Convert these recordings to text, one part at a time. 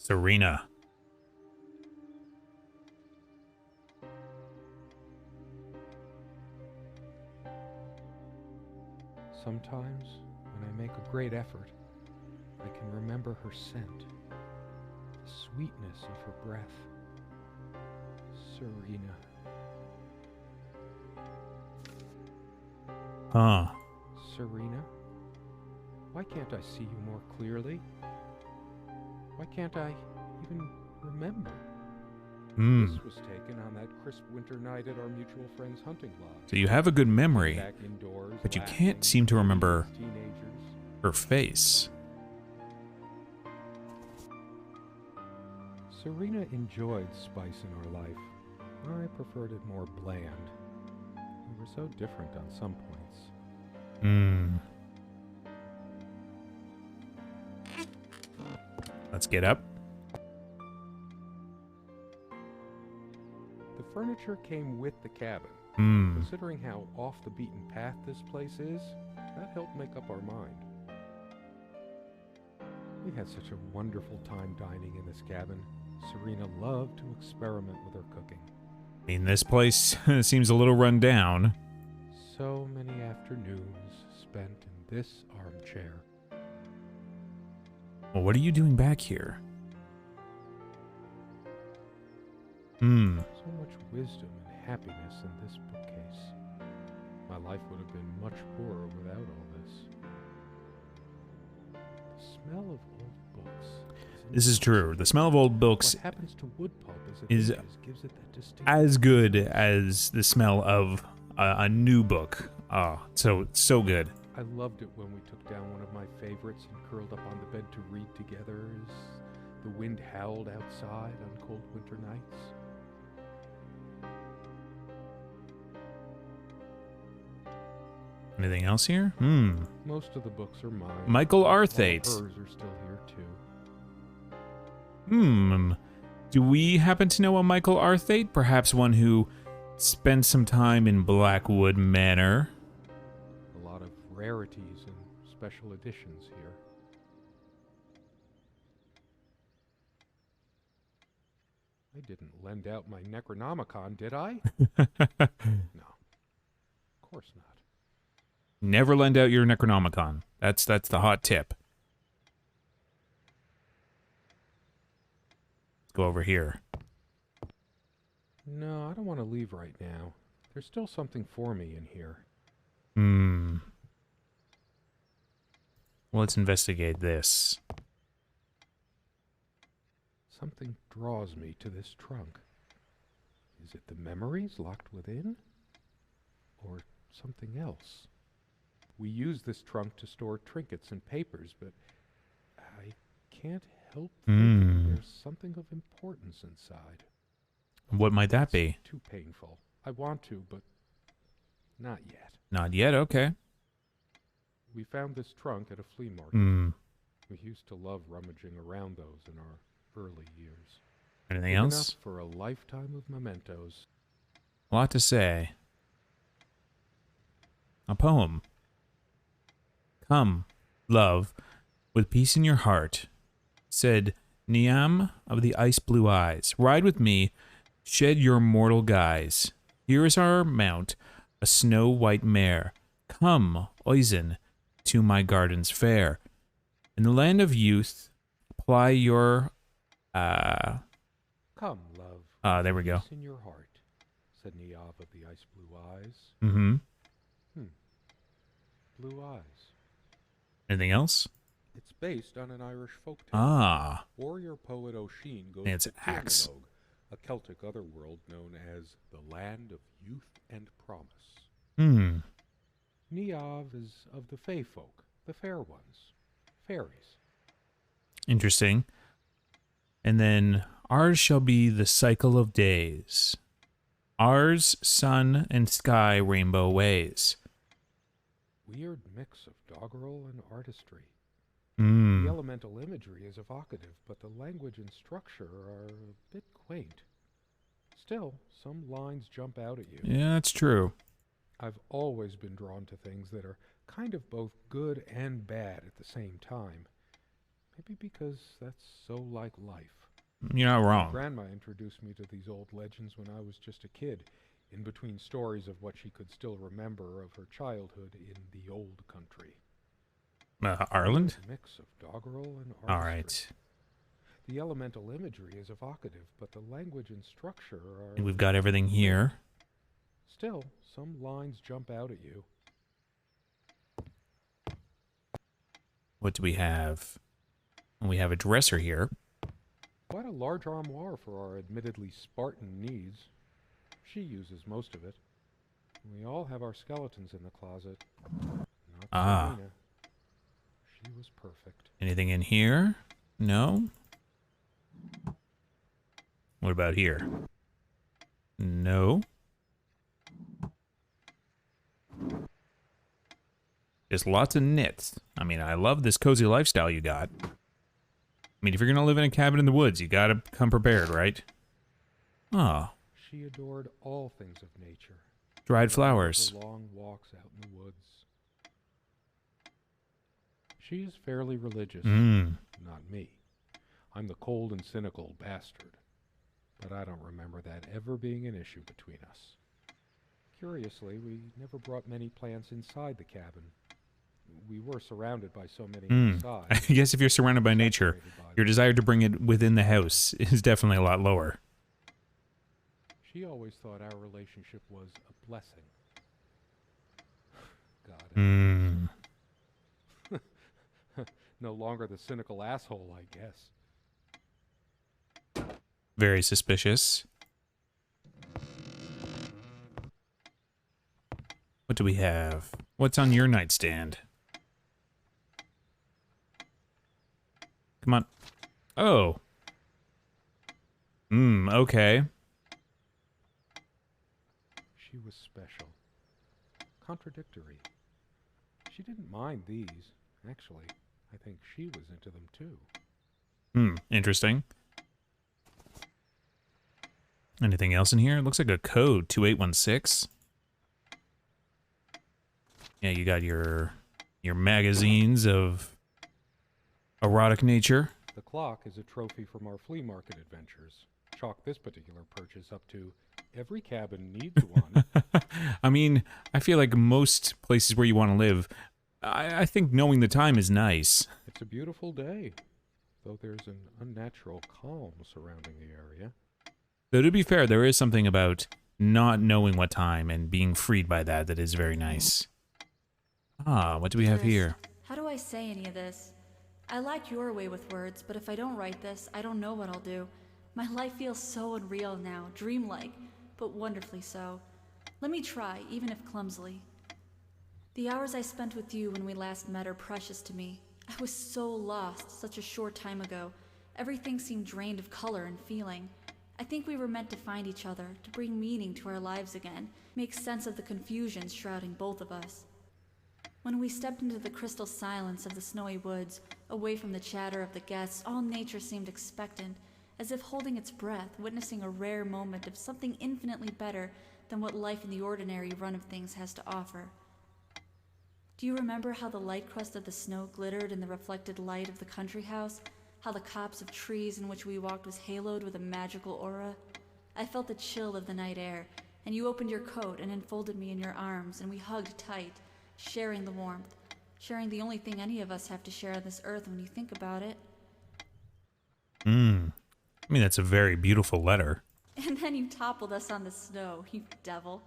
Serena. Sometimes, when I make a great effort, I can remember her scent, the sweetness of her breath. Serena. Huh. Serena? Why can't I see you more clearly? Why can't I even remember? This was taken on that crisp winter night at our mutual friend's hunting lodge. So you have a good memory, Back indoors, but you laughing, can't seem to remember teenagers. her face. Serena enjoyed spice in our life. I preferred it more bland. We were so different on some points. Let's get up. The furniture came with the cabin. Considering how off the beaten path this place is, that helped make up our mind. We had such a wonderful time dining in this cabin. Serena loved to experiment with her cooking. I mean, this place seems a little run down. So many afternoons spent in this armchair. Well, what are you doing back here? So much wisdom and happiness in this bookcase. My life would have been much poorer without all this. The smell of old books. This is true. The smell of old books What happens to wood pulp is gives it that distinct as good as the smell of a new book. Oh, so good. I loved it when we took down one of my favorites and curled up on the bed to read together as the wind howled outside on cold winter nights. Anything else here? Most of the books are mine. Michael All Arthate. hers are still here too. Do we happen to know a Michael Arthate? Perhaps one who spent some time in Blackwood Manor? A lot of rarities and special editions here. I didn't lend out my Necronomicon, did I? No. Of course not. Never lend out your Necronomicon. That's the hot tip. Let's go over here. No, I don't want to leave right now. There's still something for me in here. Well, let's investigate this. Something draws me to this trunk. Is it the memories locked within? Or something else? We use this trunk to store trinkets and papers, but I can't help thinking there's something of importance inside. What might that be? Too painful. I want to, but not yet. Not yet, okay. We found this trunk at a flea market. We used to love rummaging around those in our early years. Anything Big else? enough for a lifetime of mementos. A lot to say. A poem. Come, love, with peace in your heart, said Niam of the ice blue eyes. Ride with me, shed your mortal guise. Here is our mount, a snow-white mare. Come, Oisin, to my gardens fair. In the land of youth, ply your, Come, love. there we go. Peace in your heart, said Niav of the ice blue eyes. Blue eyes. Anything else? It's based on an Irish folktale. Ah. Warrior poet O'Sheen goes It's to axe. Kilmanog, a Celtic otherworld known as the land of youth and promise. Niamh is of the Fey folk, the fair ones, fairies. Interesting. And then, ours shall be the cycle of days. Ours, sun and sky rainbow ways. Weird mix of doggerel and artistry. The elemental imagery is evocative, but the language and structure are a bit quaint. Still, some lines jump out at you. Yeah, that's true. I've always been drawn to things that are kind of both good and bad at the same time. Maybe because that's so like life. You're not My wrong. grandma introduced me to these old legends when I was just a kid, in between stories of what she could still remember of her childhood in the old country. Ireland? A mix of doggerel and All artistry. right. The elemental imagery is evocative, but the language and structure And are... we've got everything here. Still, some lines jump out at you. What do we have? We have a dresser here. Quite a large armoire for our admittedly Spartan needs. She uses most of it. We all have our skeletons in the closet. Not Serena. She was perfect. Anything in here? No? What about here? No. Just lots of knits. I mean, I love this cozy lifestyle you got. I mean, if you're gonna live in a cabin in the woods, you gotta come prepared, right? Oh. She adored all things of nature. Dried flowers. The long walks out in the woods. She is fairly religious. Not me. I'm the cold and cynical bastard. But I don't remember that ever being an issue between us. Curiously, we never brought many plants inside the cabin. We were surrounded by so many inside. I guess if you're surrounded by nature, your desire to bring it within the house is definitely a lot lower. She always thought our relationship was a blessing. God. No longer the cynical asshole, I guess. Very suspicious. What do we have? What's on your nightstand? Come on. Oh. Okay. She was special. Contradictory. She didn't mind these. Actually, I think she was into them too. Interesting. Anything else in here? It looks like a code, 2816. Yeah, you got your magazines of erotic nature. The clock is a trophy from our flea market adventures. Chalk this particular purchase up to every cabin needs one. I mean, I feel like most places where you want to live, I think knowing the time is nice. It's a beautiful day, though there's an unnatural calm surrounding the area. Though to be fair, there is something about not knowing what time and being freed by that is very nice. What do we have here? How do I say any of this? I like your way with words, but if I don't write this, I don't know what I'll do. My life feels so unreal now, dreamlike, but wonderfully so. Let me try, even if clumsily. The hours I spent with you when we last met are precious to me. I was so lost such a short time ago. Everything seemed drained of color and feeling. I think we were meant to find each other, to bring meaning to our lives again, make sense of the confusion shrouding both of us. When we stepped into the crystal silence of the snowy woods, away from the chatter of the guests, all nature seemed expectant, as if holding its breath, witnessing a rare moment of something infinitely better than what life in the ordinary run of things has to offer. Do you remember how the light crust of the snow glittered in the reflected light of the country house? How the copse of trees in which we walked was haloed with a magical aura? I felt the chill of the night air, and you opened your coat and enfolded me in your arms, and we hugged tight, sharing the warmth, sharing the only thing any of us have to share on this earth when you think about it. I mean, that's a very beautiful letter. And then you toppled us on the snow, you devil.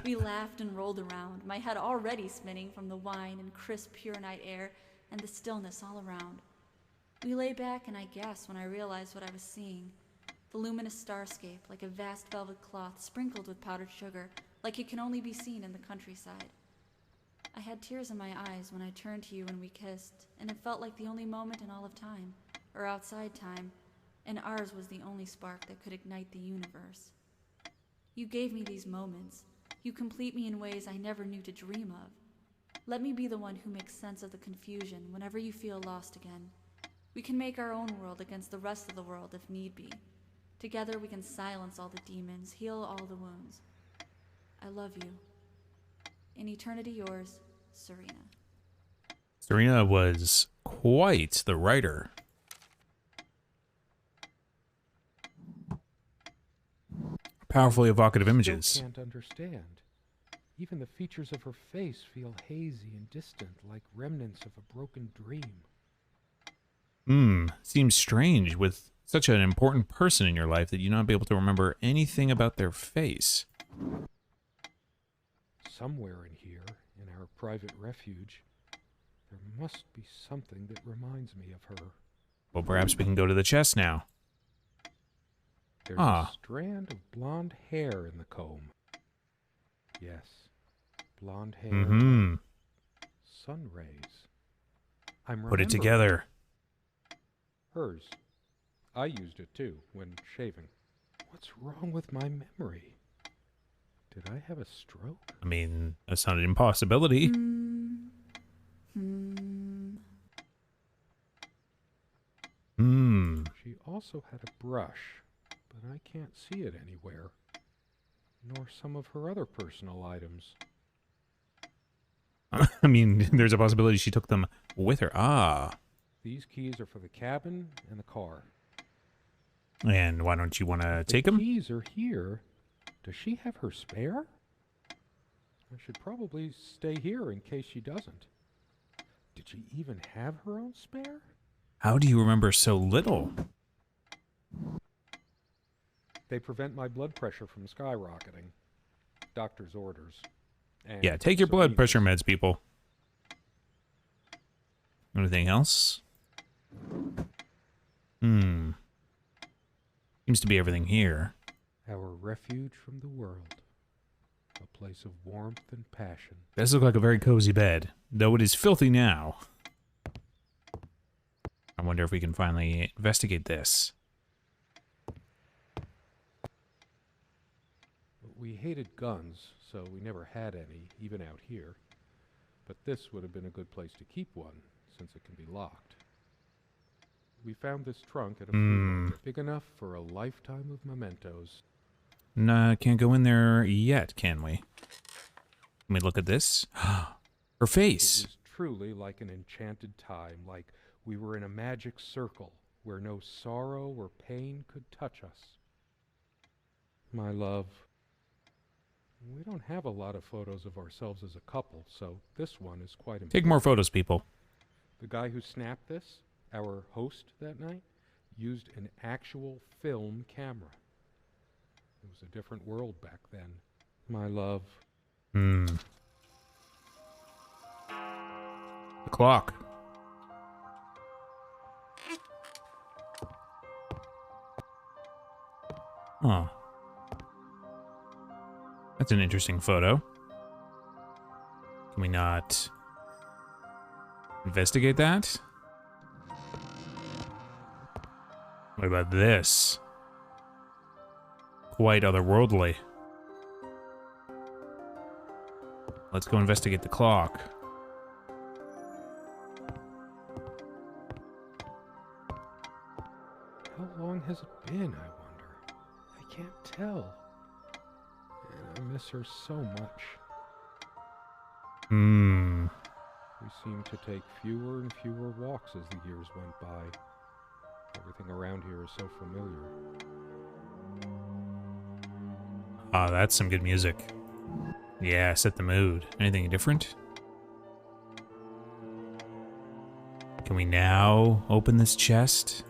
We laughed and rolled around, my head already spinning from the wine and crisp, pure night air and the stillness all around. We lay back, and I gasped when I realized what I was seeing. The luminous starscape, like a vast velvet cloth sprinkled with powdered sugar, like it can only be seen in the countryside. I had tears in my eyes when I turned to you and we kissed, and it felt like the only moment in all of time, or outside time, and ours was the only spark that could ignite the universe. You gave me these moments. You complete me in ways I never knew to dream of. Let me be the one who makes sense of the confusion whenever you feel lost again. We can make our own world against the rest of the world if need be. Together we can silence all the demons, heal all the wounds. I love you. In eternity yours, Serena. Serena was quite the writer. powerfully evocative I images. still can't understand. Even the features of her face feel hazy and distant, like remnants of a broken dream. Seems strange with such an important person in your life that you not be able to remember anything about their face. Somewhere in here, in our private refuge, there must be something that reminds me of her. Well, perhaps we can go to the chest now. There's Ah. a strand of blonde hair in the comb. Yes, blonde hair. Mm-hmm. Sun rays. I'm Put it remembering together. hers. I used it too when shaving. What's wrong with my memory? Did I have a stroke? I mean, that's not an impossibility. She also had a brush, but I can't see it anywhere. Nor some of her other personal items. I mean, there's a possibility she took them with her. Ah. These keys are for the cabin and the car. And why don't you want to take The them? keys are here. Does she have her spare? I should probably stay here in case she doesn't. Did she even have her own spare? How do you remember so little? They prevent my blood pressure from skyrocketing. Doctor's orders. And Yeah, take your blood Serena's. pressure meds, people. Anything else? Seems to be everything here. Our refuge from the world. A place of warmth and passion. Does look like a very cozy bed, though it is filthy now. I wonder if we can finally investigate this. We hated guns, so we never had any, even out here. But this would have been a good place to keep one, since it can be locked. We found this trunk at a flea market, big enough for a lifetime of mementos. Nah, can't go in there yet, can we? Can we look at this? Her face. It was truly like an enchanted time, like we were in a magic circle where no sorrow or pain could touch us. My love, we don't have a lot of photos of ourselves as a couple, so this one is quite important. Take more photos, people. The guy who snapped this, our host that night, used an actual film camera. It was a different world back then. My love. The clock. Huh. That's an interesting photo. Can we not investigate that? What about this? Quite otherworldly. Let's go investigate the clock. How long has it been, I wonder? I can't tell. And I miss her so much. We seem to take fewer and fewer walks as the years went by. Everything around here is so familiar. Ah, that's some good music. Yeah, set the mood. Anything different? Can we now open this chest?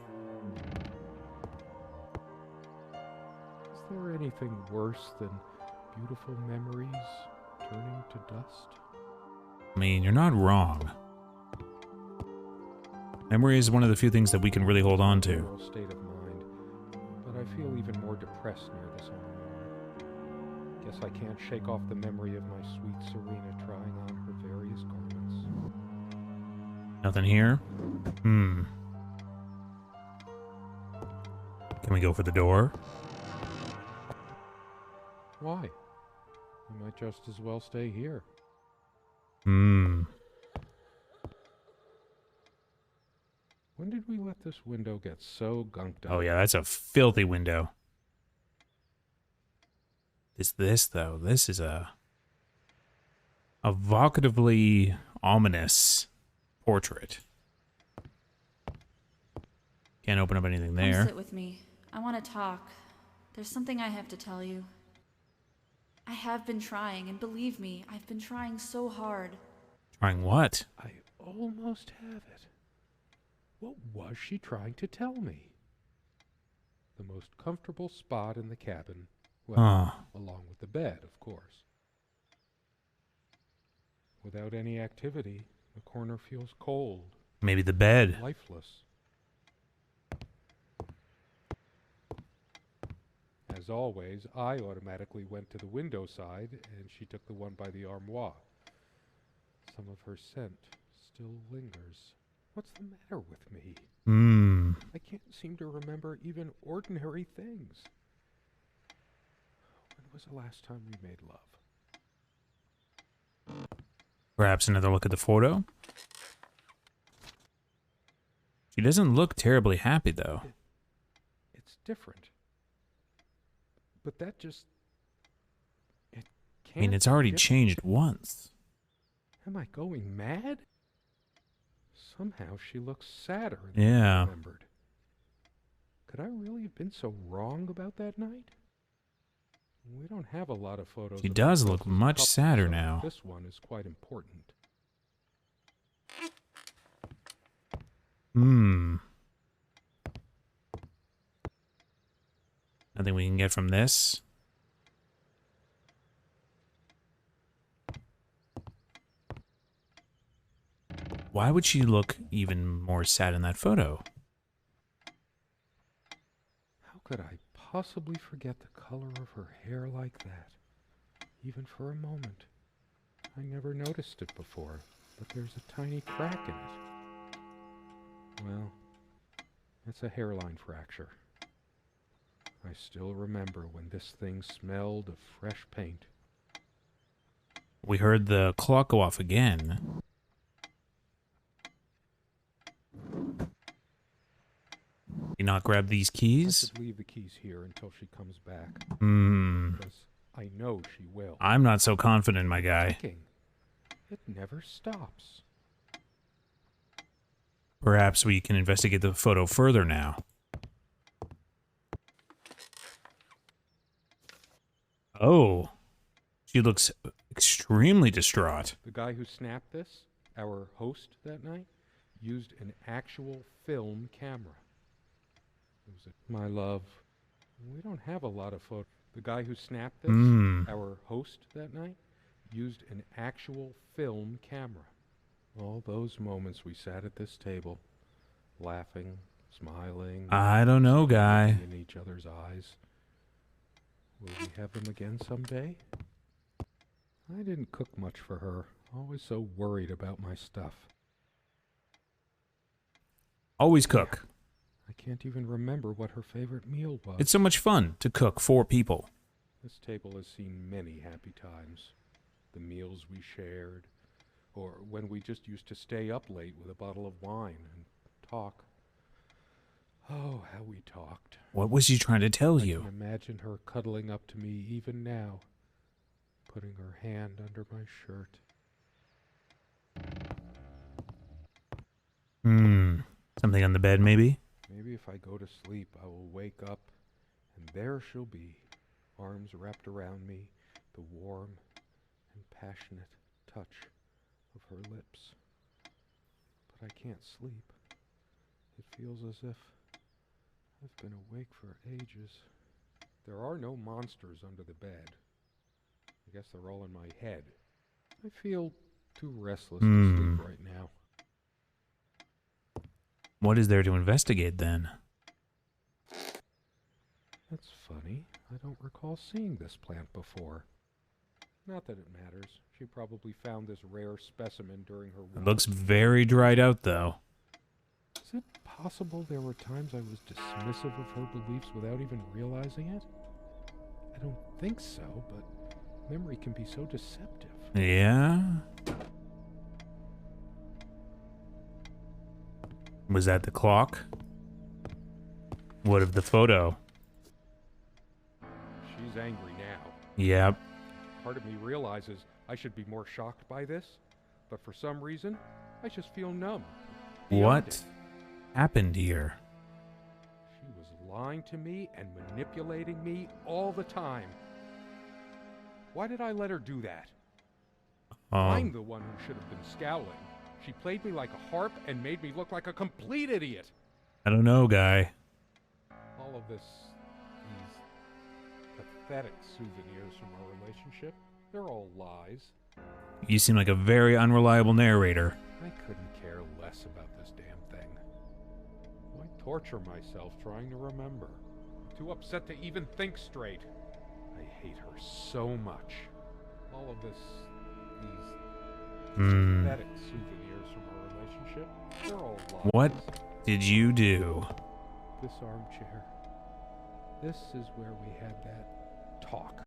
Is there anything worse than beautiful memories turning to dust? I mean, you're not wrong. Memory is one of the few things that we can really hold on to. General state of mind, but I feel even more depressed near this armor. Guess I can't shake off the memory of my sweet Serena trying on her various garments. Nothing here? Can we go for the door? Why? I might just as well stay here. When did we let this window get so gunked up? Oh yeah, that's a filthy window. This though, this is a evocatively ominous portrait. Can't open up anything Come there. sit with me. I want to talk. there's something I have to tell you. I have been trying, and believe me, I've been trying so hard. Trying what? I almost have it. What was she trying to tell me? The most comfortable spot in the cabin. Well, along with the bed, of course. Without any activity, the corner feels cold, Maybe the bed. lifeless. As always, I automatically went to the window side, and she took the one by the armoire. Some of her scent still lingers. What's the matter with me? I can't seem to remember even ordinary things. When was the last time we made love? Perhaps another look at the photo. She doesn't look terribly happy, though. It's different. But that just... It can't I mean, it's be already different. changed once. Am I going mad? Somehow she looks sadder than Yeah. I remembered. Could I really have been so wrong about that night? We don't have a lot of photos. She of does ourselves look as a much couple, sadder so now. This one is quite important. Nothing we can get from this. Why would she look even more sad in that photo? How could I possibly forget the color of her hair like that? Even for a moment. I never noticed it before, but there's a tiny crack in it. Well, it's a hairline fracture. I still remember when this thing smelled of fresh paint. We heard the clock go off again. You not grab these I keys? should leave the keys here until she comes back, Hmm. because I know she will. I'm not so confident, my guy. Ticking. It never stops. Perhaps we can investigate the photo further now. Oh. She looks extremely distraught. The guy who snapped this, our host that night, used an actual film camera. It was my love. We don't have a lot of photos. The guy who snapped this, our host that night, used an actual film camera. All those moments we sat at this table, laughing, smiling. I don't know, guy. looking in each other's eyes. Will we have them again someday? I didn't cook much for her. Always so worried about my stuff. Always cook. I can't even remember what her favorite meal was. It's so much fun to cook for people. This table has seen many happy times. The meals we shared, or when we just used to stay up late with a bottle of wine and talk. Oh, how we talked. What was she trying to tell I you? can imagine her cuddling up to me even now, putting her hand under my shirt. Something on the bed, maybe? Maybe if I go to sleep, I will wake up, and there she'll be, arms wrapped around me, the warm and passionate touch of her lips. But I can't sleep. It feels as if I've been awake for ages. There are no monsters under the bed. I guess they're all in my head. I feel too restless to sleep right now. What is there to investigate then? That's funny. I don't recall seeing this plant before. Not that it matters. She probably found this rare specimen during her It walk. looks very dried out, though. Is it possible there were times I was dismissive of her beliefs without even realizing it? I don't think so, but memory can be so deceptive. Yeah? Was that the clock? What of the photo? She's angry now. Yep. Part of me realizes I should be more shocked by this, but for some reason, I just feel numb. Beyond What it. happened here? She was lying to me and manipulating me all the time. Why did I let her do that? I'm the one who should have been scowling. She played me like a harp and made me look like a complete idiot. I don't know, guy. All of this, these pathetic souvenirs from our relationship, they're all lies. You seem like a very unreliable narrator. I couldn't care less about this damn thing. Why torture myself trying to remember? I'm too upset to even think straight. I hate her so much. All of this, these pathetic souvenirs from our relationship, they're all lies. What did you do? This armchair. This is where we had that talk.